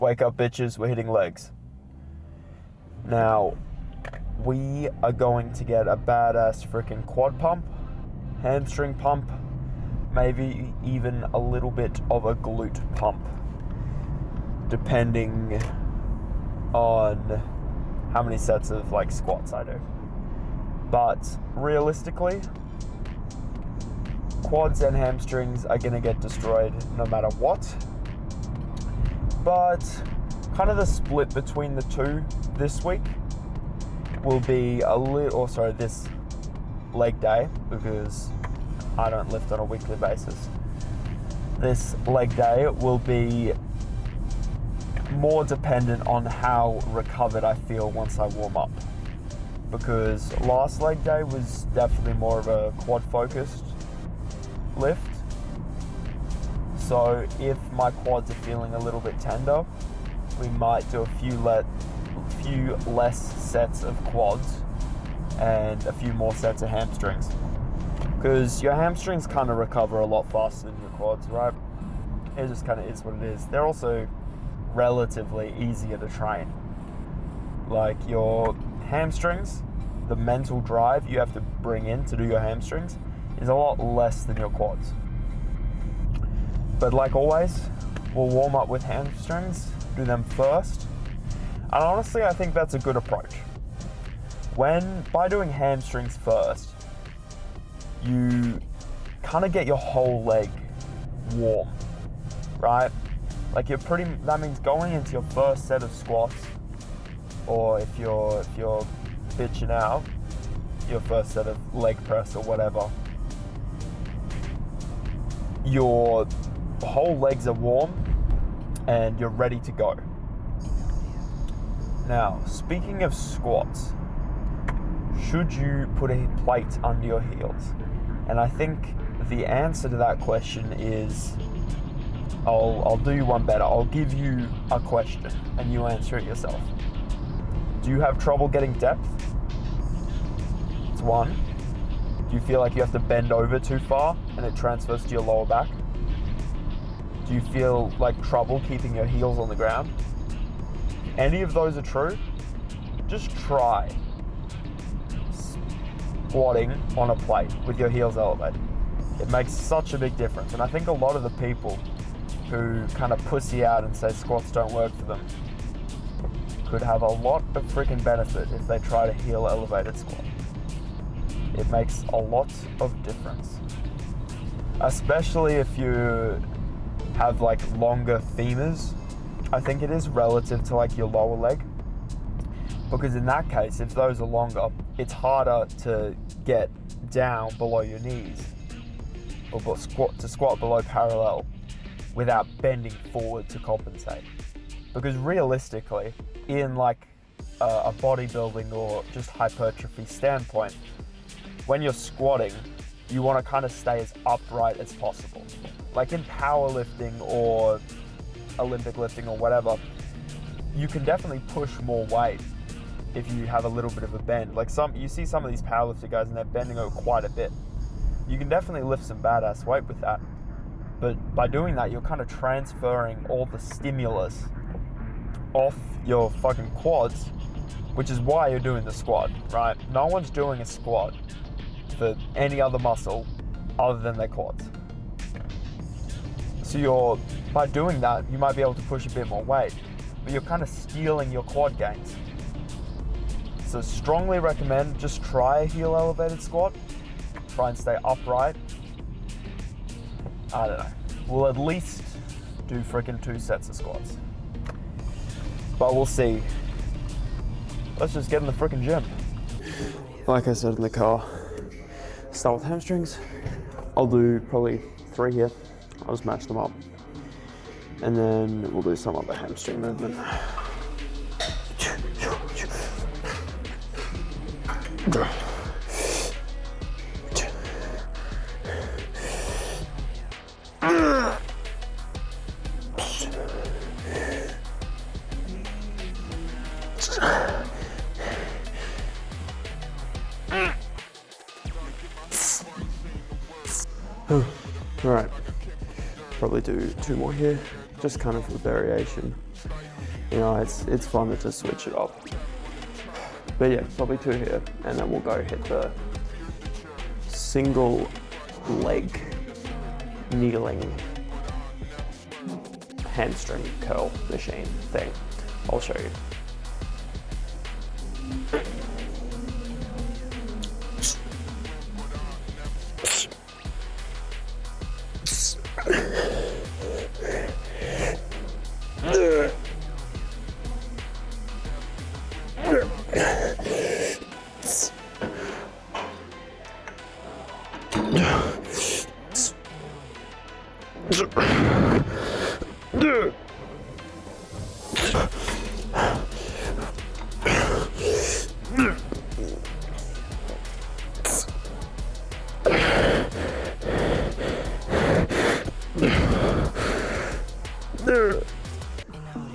Wake up, bitches, we're hitting legs. Now, we are going to get a badass freaking quad pump, hamstring pump, maybe even a little bit of a glute pump, depending on how many sets of like squats I do. But realistically, quads and hamstrings are going to get destroyed no matter what. But kind of the split between the two this week will be this leg day, because I don't lift on a weekly basis. This leg day will be more dependent on how recovered I feel once I warm up, because last leg day was definitely more of a quad focused lift. So if my quads are feeling a little bit tender, we might do a few less sets of quads and a few more sets of hamstrings, because your hamstrings kind of recover a lot faster than your quads, right? It just kind of is what it is. They're also relatively easier to train. Like your hamstrings, the mental drive you have to bring in to do your hamstrings is a lot less than your quads. But like always, we'll warm up with hamstrings, do them first. And honestly, I think that's a good approach. By doing hamstrings first, you kind of get your whole leg warm, right? Like that means going into your first set of squats, or if you're bitching out, your first set of leg press or whatever, your whole legs are warm and you're ready to go. Now, speaking of squats, should you put a plate under your heels? And I think the answer to that question is, I'll do you one better. I'll give you a question and you answer it yourself. Do you have trouble getting depth? It's one. Do you feel like you have to bend over too far and it transfers to your lower back? Do you feel like trouble keeping your heels on the ground? If any of those are true, just try squatting on a plate with your heels elevated. It makes such a big difference. And I think a lot of the people who kind of pussy out and say squats don't work for them could have a lot of freaking benefit if they try to heel elevated squat. It makes a lot of difference. Especially if you have like longer femurs. I think it is relative to like your lower leg, because in that case, if those are longer, it's harder to get down below your knees or squat below parallel without bending forward to compensate. Because realistically, in like a bodybuilding or just hypertrophy standpoint, when you're squatting, you want to kind of stay as upright as possible. Like in powerlifting or Olympic lifting or whatever, you can definitely push more weight if you have a little bit of a bend. Like you see some of these powerlifter guys and they're bending over quite a bit. You can definitely lift some badass weight with that. But by doing that, you're kind of transferring all the stimulus off your fucking quads, which is why you're doing the squat, right? No one's doing a squat for any other muscle other than their quads. So by doing that, you might be able to push a bit more weight, but you're kind of stealing your quad gains. So strongly recommend just try a heel elevated squat. Try and stay upright. I don't know. We'll at least do freaking 2 sets of squats. But we'll see. Let's just get in the freaking gym. Like I said in the car, start with hamstrings. I'll do probably 3 here. I'll just match them up. And then we'll do some other hamstring movement. All right, probably do 2 more here, just kind of for variation. You know, it's fun to just switch it up. But yeah, probably 2 here, and then we'll go hit the single leg kneeling hamstring curl machine thing. I'll show you.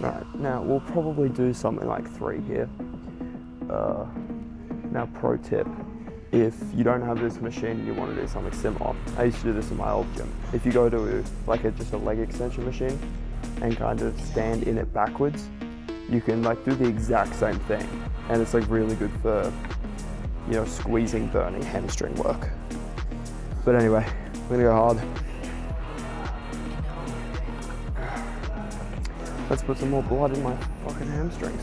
Right, now we'll probably do something like 3 here. Now pro tip, if you don't have this machine and you want to do something similar, I used to do this in my old gym. If you go to like just a leg extension machine and kind of stand in it backwards, you can like do the exact same thing, and it's like really good for, you know, squeezing, burning hamstring work. But anyway, we're gonna go hard. Let's put some more blood in my fucking hamstrings.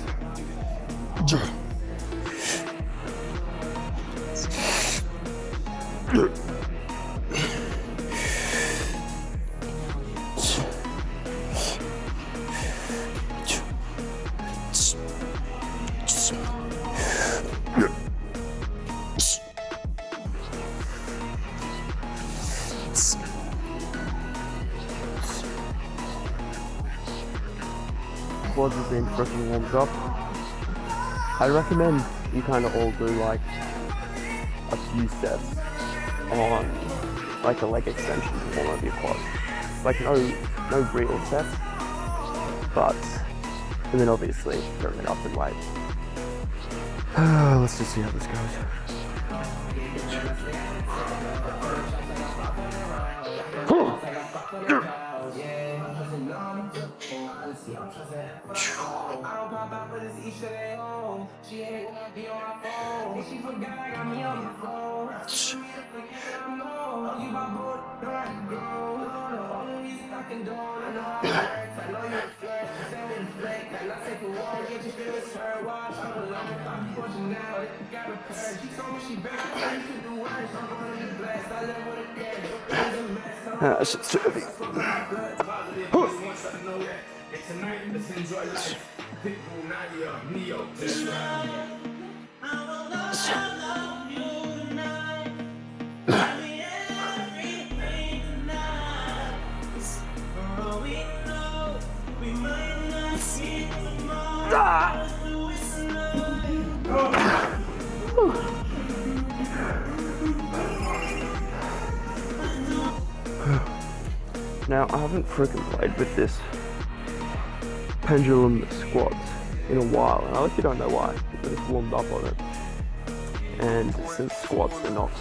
Quads have been freaking warmed up. I recommend you kind of all do like a few sets on like a leg extension to warm up your quads. Like no real sets, but and then obviously throwing it up in weight. Let's just see how this goes. That shit's too heavy. Now, I haven't freaking played with this pendulum squats in a while, and I actually don't know why, because it's warmed up on it. And since squats are not,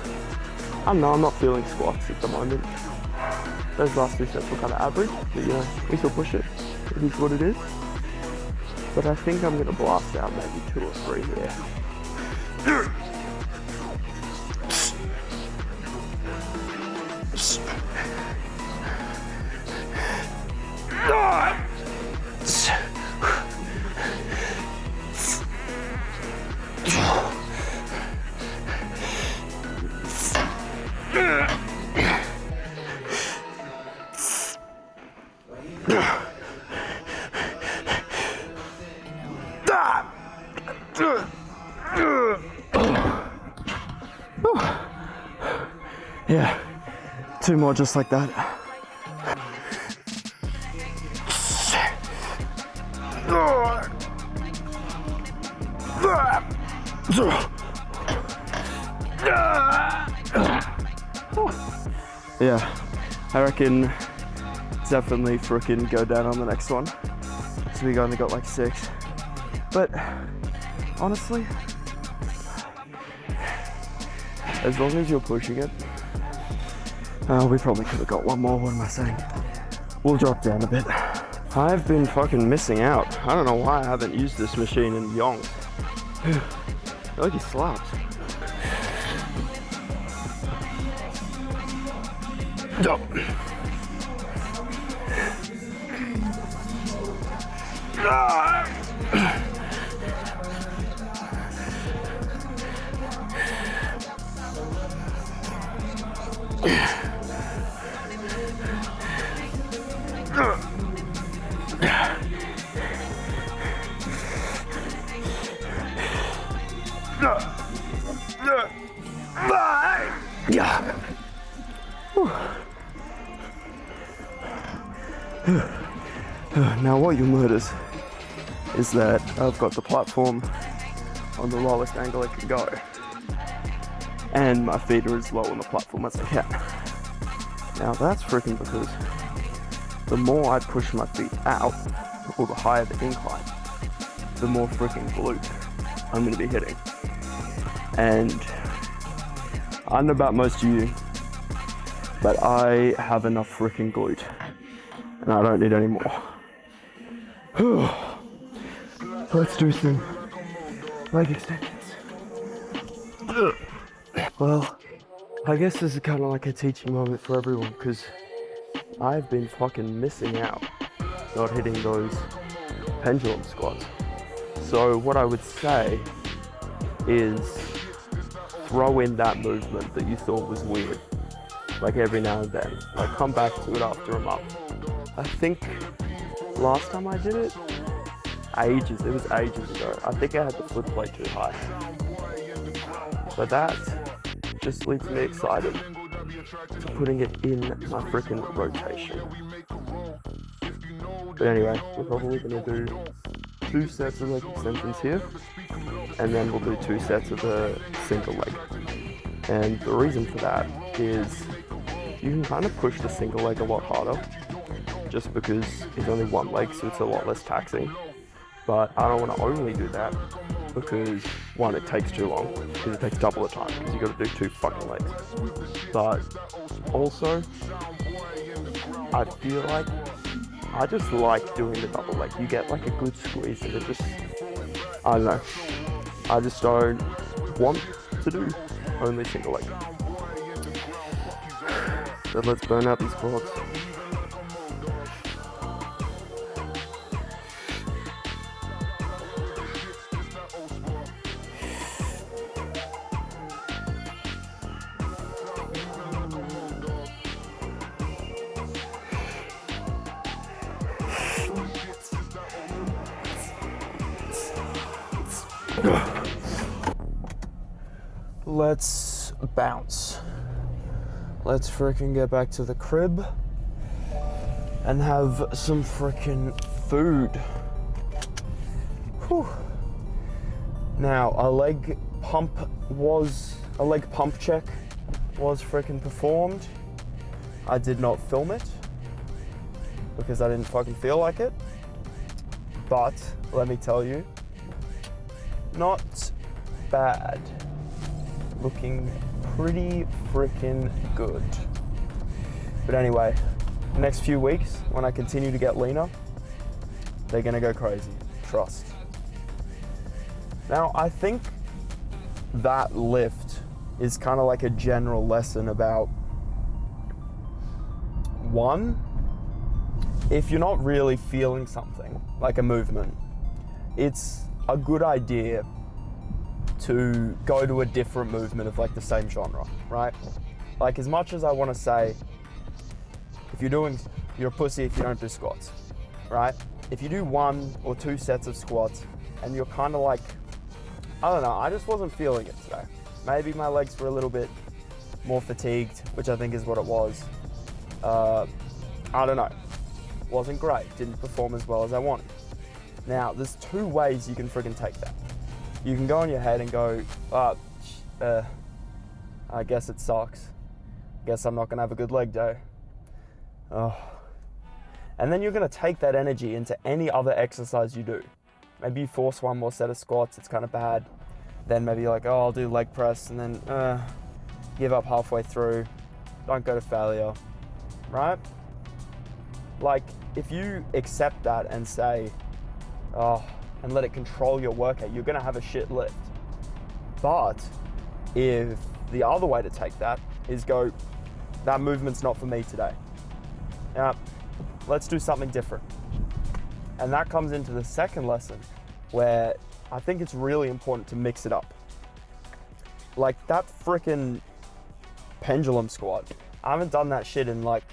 I don't know, I'm not feeling squats at the moment. Those last 2 sets were kind of average, but you know, we still push it. It is what it is. But I think I'm going to blast out maybe 2 or 3 here. Yeah, 2 more just like that. Yeah, I reckon definitely frickin' go down on the next one. So we only got like 6. But honestly, as long as you're pushing it, we probably could have got 1 more, what am I saying? We'll drop down a bit. I've been fucking missing out. I don't know why I haven't used this machine in yonks. Look, he slaps. Yeah. Now what you'll notice is that I've got the platform on the lowest angle it can go, and my feet are as low on the platform as I can. Now that's freaking because the more I push my feet out, or the higher the incline, the more freaking glute I'm going to be hitting. And I don't know about most of you, but I have enough freaking glute, and I don't need any more. Let's do some leg extensions. Well, I guess this is kind of like a teaching moment for everyone, because I've been fucking missing out not hitting those pendulum squats. So what I would say is throw in that movement that you thought was weird, like every now and then. Like come back to it after a month. I think last time I did it, it was ages ago. I think I had the foot plate too high. So that just leaves me excited to putting it in my freaking rotation. But anyway, we're probably gonna do 2 sets of leg extensions here, and then we'll do 2 sets of a single leg. And the reason for that is you can kind of push the single leg a lot harder, just because it's only one leg, so it's a lot less taxing. But I don't want to only do that because, one, it takes too long, because it takes double the time, because you got to do 2 fucking legs. But also, I feel like I just like doing the double leg. You get like a good squeeze, and it just, I don't know. I just don't want to do only single leg. So let's burn out these quads. Let's bounce. Let's freaking get back to the crib and have some freaking food. Whew. Now, a leg pump check was freaking performed. I did not film it because I didn't fucking feel like it. But let me tell you, not bad. Looking pretty freaking good. But anyway, next few weeks, when I continue to get leaner, they're gonna go crazy, trust. Now, I think that lift is kind of like a general lesson about, one, if you're not really feeling something, like a movement, it's a good idea to go to a different movement of like the same genre, right? Like, as much as I want to say, you're a pussy if you don't do squats, right? If you do 1 or 2 sets of squats and you're kind of like, I don't know, I just wasn't feeling it today. Maybe my legs were a little bit more fatigued, which I think is what it was. I don't know, wasn't great, didn't perform as well as I wanted. Now, there's 2 ways you can friggin' take that. You can go in your head and go, I guess it sucks. Guess I'm not gonna have a good leg day. Oh. And then you're gonna take that energy into any other exercise you do. Maybe you force 1 more set of squats, it's kind of bad. Then maybe you're like, oh, I'll do leg press, and then give up halfway through. Don't go to failure, right? Like, if you accept that and say, oh, and let it control your workout, you're gonna have a shit lift. But if the other way to take that is go, that movement's not for me today. Now, let's do something different. And that comes into the second lesson, where I think it's really important to mix it up. Like that freaking pendulum squat. I haven't done that shit in like,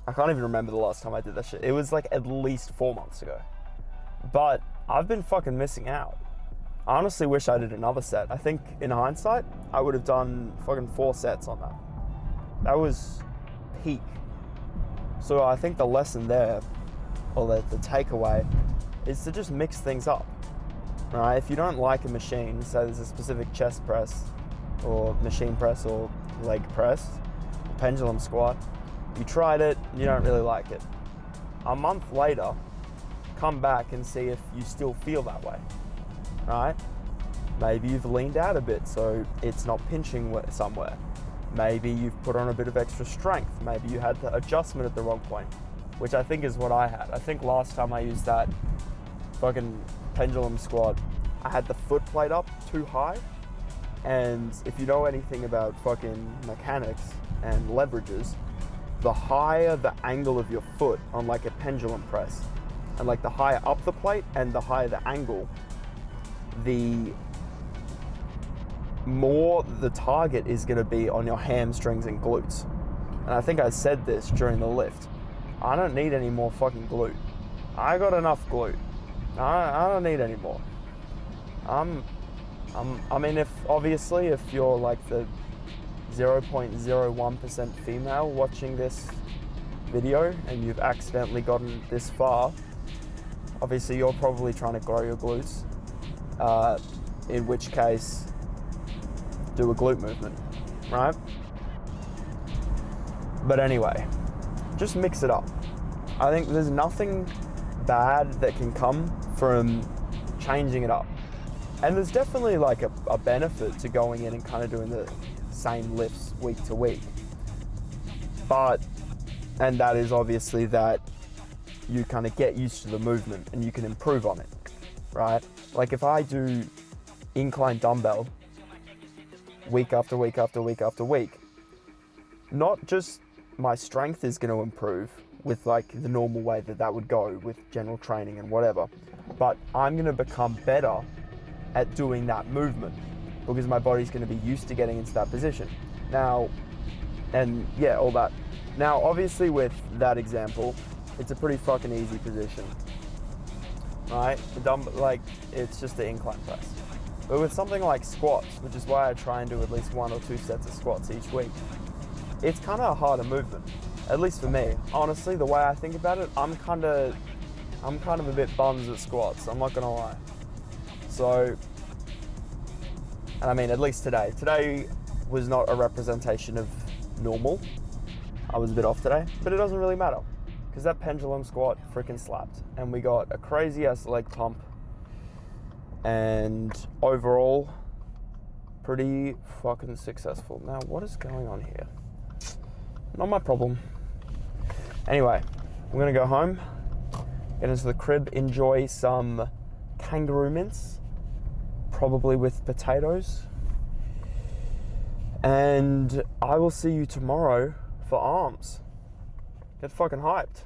I can't even remember the last time I did that shit. It was like at least 4 months ago. But I've been fucking missing out. I honestly wish I did another set. I think in hindsight, I would have done fucking 4 sets on that. That was peak. So I think the lesson there, or the takeaway, is to just mix things up, right? If you don't like a machine, say there's a specific chest press, or machine press, or leg press, pendulum squat, you tried it, you don't really like it. A month later, come back and see if you still feel that way, right? Maybe you've leaned out a bit so it's not pinching somewhere. Maybe you've put on a bit of extra strength. Maybe you had the adjustment at the wrong point, which I think is what I had. I think last time I used that fucking pendulum squat, I had the foot plate up too high. And if you know anything about fucking mechanics and leverages, the higher the angle of your foot on like a pendulum press, and like the higher up the plate and the higher the angle, the more the target is going to be on your hamstrings and glutes. And I think I said this during the lift. I don't need any more fucking glute. I got enough glute. I don't need any more. I mean, if you're like the 0.01% female watching this video and you've accidentally gotten this far, obviously you're probably trying to grow your glutes, in which case do a glute movement, right? But anyway, just mix it up. I think there's nothing bad that can come from changing it up. And there's definitely like a benefit to going in and kind of doing the same lifts week to week. And that is obviously that you kind of get used to the movement and you can improve on it, right? Like if I do incline dumbbell week after week after week after week, not just my strength is going to improve with like the normal way that would go with general training and whatever, but I'm going to become better at doing that movement because my body's going to be used to getting into that position. Now, and yeah, all that. Now, obviously with that example, it's a pretty fucking easy position, right? It's just the incline press. But with something like squats, which is why I try and do at least 1 or 2 sets of squats each week, it's kind of a harder movement, at least for me. Honestly, the way I think about it, I'm kind of a bit bums at squats, I'm not gonna lie. So, and I mean, at least today. Today was not a representation of normal. I was a bit off today, but it doesn't really matter because that pendulum squat freaking slapped and we got a crazy ass leg pump and overall pretty fucking successful. Now, what is going on here? Not my problem. Anyway, I'm gonna go home, get into the crib, enjoy some kangaroo mints, probably with potatoes, and I will see you tomorrow for arms. Get fucking hyped.